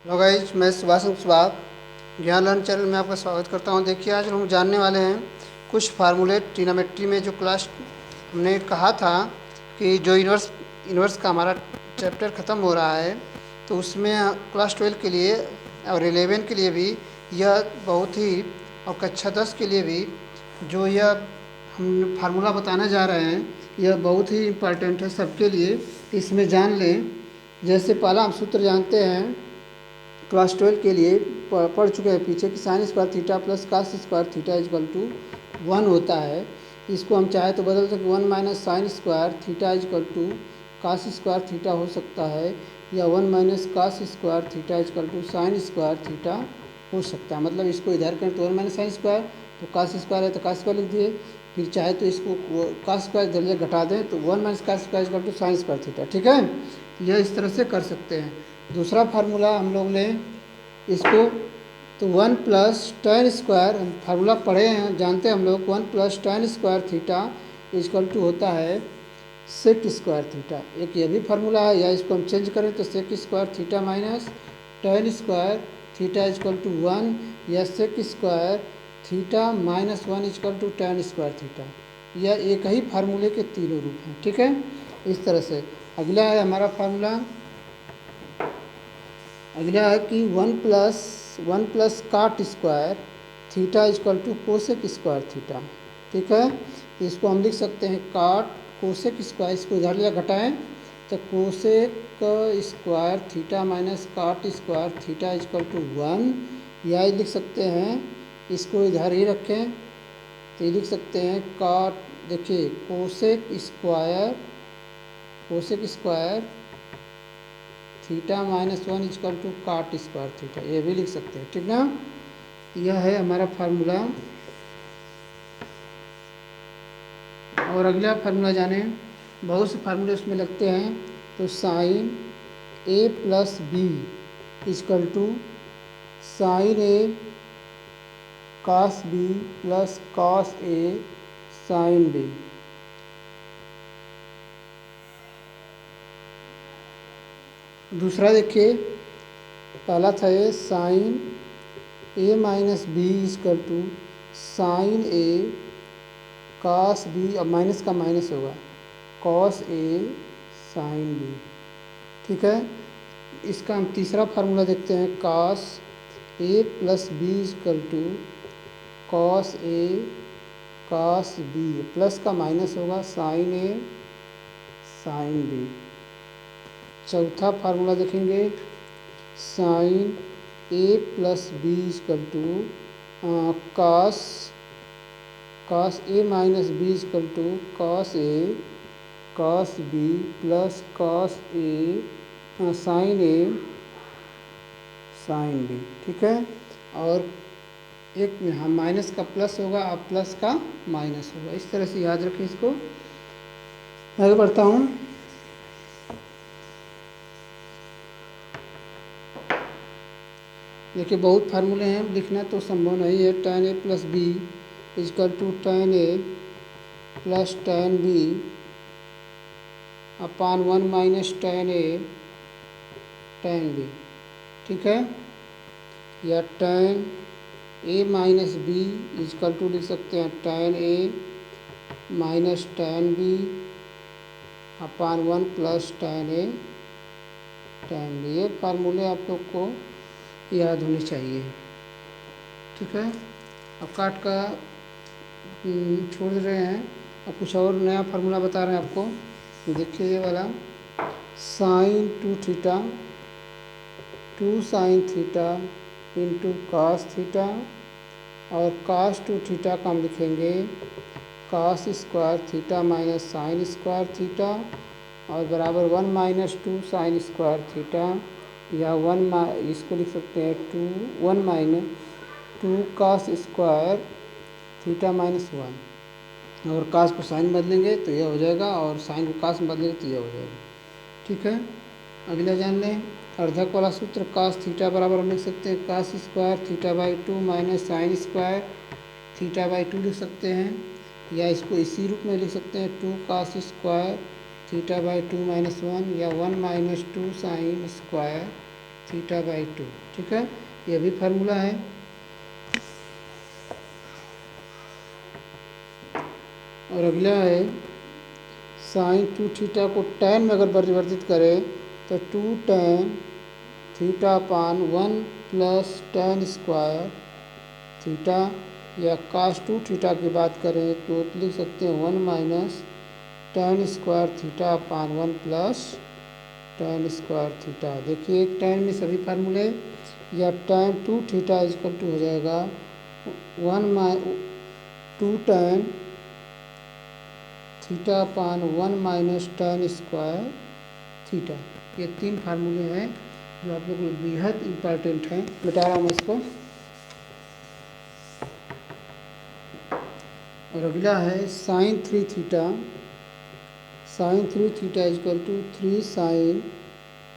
Hello guys, मैं सुभाष ज्ञान learn channel में आपका स्वागत करता हूं। देखिए, आज हम जानने वाले हैं कुछ फार्मूले ट्रिग्नोमेट्री में। जो क्लास हमने कहा था कि जो इन्वर्स का हमारा चैप्टर ख़त्म हो रहा है, तो उसमें क्लास 12 के लिए और 11 के लिए भी यह बहुत ही, और कक्षा 10 के लिए भी जो यह हम फार्मूला बताने जा रहे हैं, यह बहुत ही इम्पोर्टेंट है सबके लिए। इसमें जान लें। जैसे पहला हम सूत्र जानते हैं क्लास 12 के लिए, पढ़ चुके हैं पीछे, कि sine square theta plus cos square theta is equal to 1 होता है। इसको हम चाहे तो बदल सकते, 1 minus sine square theta is equal to cos square theta हो सकता है, या 1 minus cos square theta is equal to sine square theta हो सकता है। मतलब इसको इधर करें तो 1 माइनस साइन स्क्वायर, तो कास स्क्वायर है तो कास स्क्वायर लिख दिए। फिर चाहे तो इसको कास स्क्वायर दर्जे घटा दें तो 1 minus cos square is equal to sine square theta. ठीक है, यह इस तरह से कर सकते हैं। दूसरा फार्मूला हम लोग लें इसको, तो 1 प्लस टेन स्क्वायर, फार्मूला पढ़े हैं, जानते हैं हम लोग, 1 plus tan square theta is equal to होता है सेक स्क्वायर थीटा। एक ये भी फार्मूला है, या इसको हम चेंज करें तो sec square theta minus tan square theta is equal to 1, या sec square theta minus 1 is equal to tan square theta. यह एक ही फार्मूले के तीनों रूप हैं। ठीक है, इस तरह से। अगला है हमारा फार्मूला, अगला है कि 1 plus cot square theta is equal to cosec square theta. ठीक है, तो इसको हम लिख सकते हैं काट कोसेक स्क्वायर, इसको इधर ले घटाएं तो cosec square theta minus cot square theta is equal to 1, या लिख सकते हैं इसको इधर ही रखें तो ये लिख सकते हैं काट, देखिए cosec square theta minus 1 is equal to cot square theta, ये भी लिख सकते हैं। ठीक ना, यह है हमारा फार्मूला। और अगला फार्मूला जाने, बहुत से फार्मूले उसमें लगते हैं। तो sine A plus B is equal to sine A cos B plus cos A sine B. दूसरा देखिए, पहला था ये sine A minus B is equal to sine A cos B, अब माइनस का माइनस होगा, कॉस ए साइन बी। ठीक है, इसका हम तीसरा फार्मूला देखते हैं, cos A plus B is equal to cos A cos B, plus का माइनस होगा, साइन ए साइन बी। चौथा फार्मूला देखेंगे, sine A plus B is equal to cos A minus B is equal to cos A cos B plus cos A sine B. ठीक है, और एक यहाँ minus का प्लस होगा और प्लस का माइनस होगा। इस तरह से याद रखें इसको। आगे बढ़ता हूँ। देखिए, बहुत फार्मूले हैं, लिखना तो संभव नहीं है। tan a plus B is equal to tan a प्लस tan b upon 1 minus tan a tan b। ठीक है, या tan a minus B is equal to लिख सकते हैं tan a माइनस tan b upon 1 plus tan a tan b। ये फार्मूले आप लोग को याद होनी चाहिए। ठीक है, अब काट का छोड़ रहे हैं, अब कुछ और नया फार्मूला बता रहे हैं आपको। देखिए ये वाला, sine 2 theta 2 sine theta into cos theta, और कास 2 थीटा का हम लिखेंगे cos square theta minus sine square theta, और बराबर 1 माइनस 2 साइन स्क्वायर थीटा, या इसको लिख सकते हैं 1 minus 2 cos square theta minus 1, और कास को साइन बदलेंगे तो यह हो जाएगा, और साइन को कास में बदलेंगे तो यह हो जाएगा। ठीक है, अगला जान लें, अर्धक वाला सूत्र, कास थीटा बराबर हम लिख सकते हैं cos square theta by 2 minus sine square theta by 2 लिख सकते हैं, या इसको इसी रूप में लिख सकते हैं 2 cos square theta by 2 minus 1, या 1 minus 2 sine square theta by two. ठीक है, ये भी फार्मूला है। और अगला है साइन टू थीटा को टैन में अगर परिवर्तित करें तो two tan theta upon 1 plus tan square theta, या कास टू थीटा की बात करें तो लिख सकते हैं 1 minus tan square theta upon 1 plus tan square theta. देखिए टैन में सभी फार्मूले, या tan two theta is equal to हो जाएगा 2 tan theta upon 1 minus tan square theta. ये 3 फार्मूले हैं जो आप लोग को बेहद इम्पॉर्टेंट हैं। मिटा रहा हूँ इसको। और अगला है sine 3 theta. Sine 3 theta is equal to 3 sine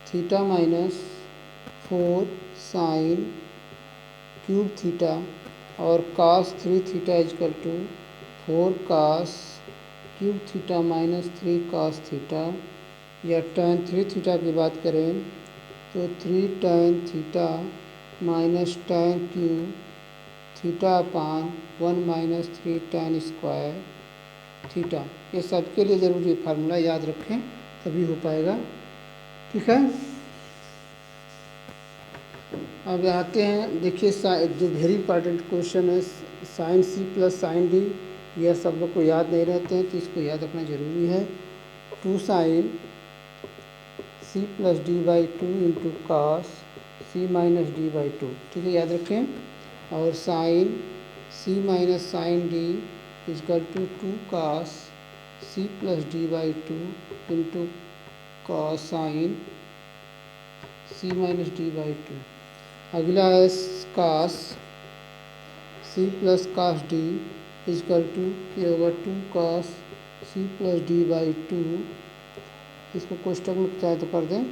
theta minus 4 sine cube theta, और cos 3 theta is equal to 4 cos cube theta minus 3 cos theta. या टैन 3 थीटा की बात करें तो 3 tan theta minus tan cube theta upon 1 minus 3 tan square theta. ये सबके लिए ज़रूरी फार्मूला याद रखें तभी हो पाएगा। ठीक है, अब आते हैं। देखिए जो वेरी इंपॉर्टेंट क्वेश्चन है sine C plus sine D, यह सब लोग को याद नहीं रहते हैं तो इसको याद रखना ज़रूरी है। 2 sine C plus D by two into cos C minus D by two. ठीक है, याद रखें। और sine C minus sine D is equal to 2 cos C plus D by two into cos sine C minus D by two. अगला है cos C plus cos D is equal to, ये होगा 2 cos C plus D by two. इसको कोष्टक में चाहे तो कर दें,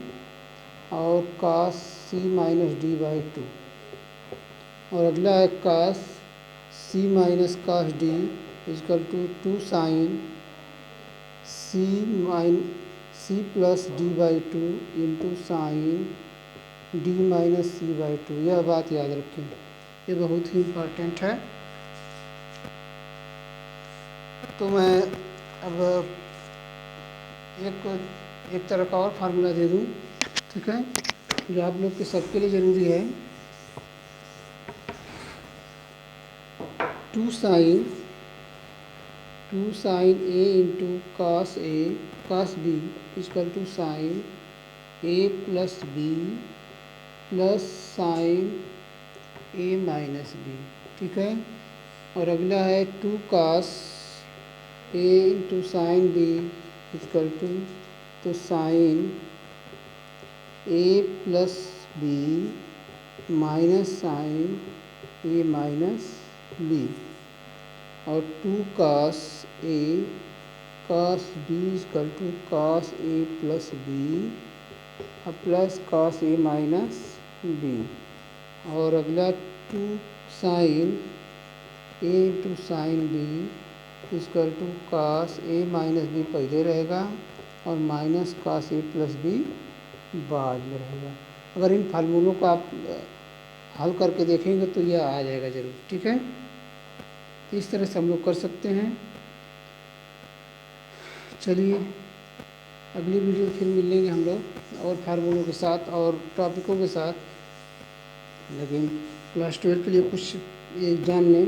और कास C minus D by two. और अगला है cos C minus cos D is equal to 2 sine C plus D by two into sine D minus C by two. यह बात याद रखें, ये बहुत ही इम्पोर्टेंट है। तो मैं अब एक तरह का और फार्मूला दे दूं, ठीक है, जो आप लोग के सबके लिए ज़रूरी है। 2 sine A into cos A cos B is equal to sine A plus B plus sine A minus B. ठीक है, और अगला है 2 cos A into sine B is equal to तो sine A plus B minus sine A minus B. और 2 cos A cos B is equal to cos A plus B plus cos A minus B. और अगला 2 sine A into sine B is equal to cos A minus B पहले रहेगा और minus cos A plus B बाद में रहेगा। अगर इन फार्मूलों को आप हल करके देखेंगे तो यह आ जाएगा ज़रूर। ठीक है, तो इस तरह से हम लोग कर सकते हैं। चलिए अगली वीडियो फिर मिलेंगे हम लोग और फार्मूलों के साथ और टॉपिकों के साथ। लेकिन क्लास 12 के लिए कुछ ये जान लें,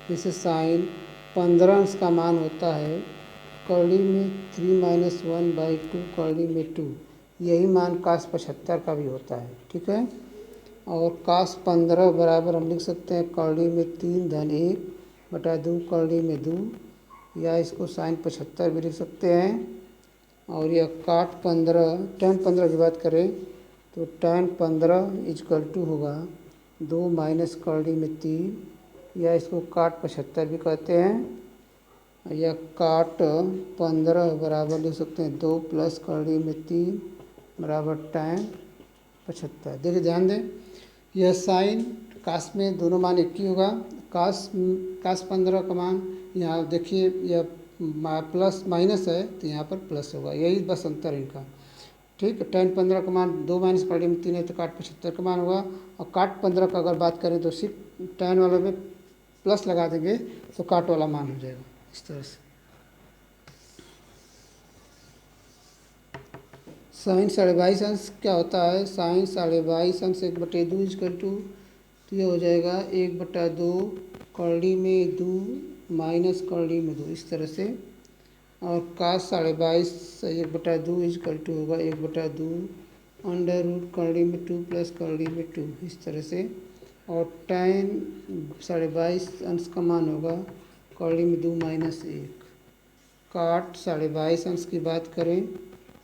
जैसे साइन 15 अंश का मान होता है कड़ी में 3 माइनस 1 बाई 2 कड़ी में 2, यही मान कास 75 का भी होता है। ठीक है, और कास 15 बराबर हम लिख सकते हैं कड़ी में 3 धन 1 बटा 2 कड़ी में 2, या इसको साइन 75 भी लिख सकते हैं। और यह काट 15 tan 15 की बात करें तो tan 15 इजकल टू होगा 2 माइनस कड़ी में 3, या इसको काट 75 भी कहते हैं। या काट 15 बराबर लिख सकते हैं 2 प्लस कड़ी में 3 बराबर tan 75। देखिए ध्यान दें, यह साइन कास में दोनों मान एक ही होगा। कास 15 का मान यहाँ देखिए, यह प्लस माइनस है तो यहाँ पर प्लस होगा, यही बस अंतर इनका। ठीक है। tan 15 का मान 2 माइनस कॉर्डी में 3 है तो काट 75 का मान होगा। और काट 15 का अगर बात करें तो सिर्फ tan वाले में प्लस लगा देंगे तो काट वाला मान हो जाएगा इस तरह से। साइन 22.5 अंश क्या होता है, साइन 22.5 अंश 1/2 इजकल टू, तो ये हो जाएगा 1/2 कॉर्डी में 2 माइनस कॉर्डी में 2 इस तरह से। और कास 22.5 1/2 इजकल टू होगा 1/2 अंडर रूट कॉर्डी में 2 प्लस कॉर्डी में 2 इस तरह से। और tan 22.5 अंश का मान होगा कॉर्डी में 2 माइनस 1। काट 22.5 अंश की बात करें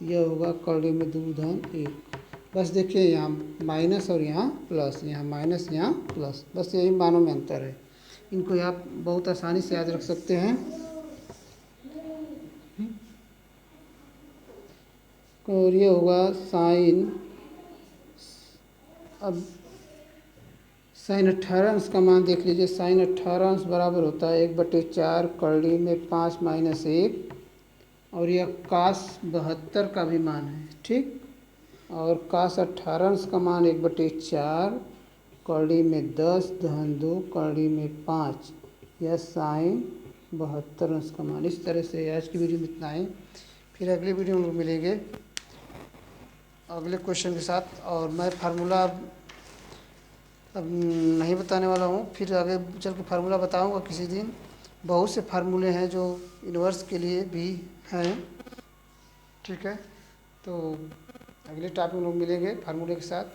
यह होगा कॉर्डी में 2 धन 1। बस देखिए यहाँ माइनस और यहाँ प्लस, यहाँ माइनस यहाँ प्लस, बस यही मानों में अंतर है। इनको आप बहुत आसानी से याद रख सकते हैं। और ये होगा साइन, अब साइन 18 अंश का मान देख लीजिए। साइन 18 अंश बराबर होता है 1/4 कॉर्डी में 5 माइनस 1। और यह कास 72 का भी मान है, ठीक। और कास 18 अंश का मान 1/4 कॉर्डी में 10 धन 2 कॉर्डी में 5, यह साइन 72 अंश का मान। इस तरह से आज की वीडियो में इतना है। फिर अगली वीडियो में मिलेंगे अगले क्वेश्चन के साथ। और मैं फार्मूला अब नहीं बताने वाला हूँ, फिर आगे चल के फार्मूला बताऊँगा किसी दिन। बहुत से फार्मूले हैं जो इन्वर्स के लिए भी हैं, ठीक है। तो अगले टॉपिक में लोग मिलेंगे फार्मूले के साथ।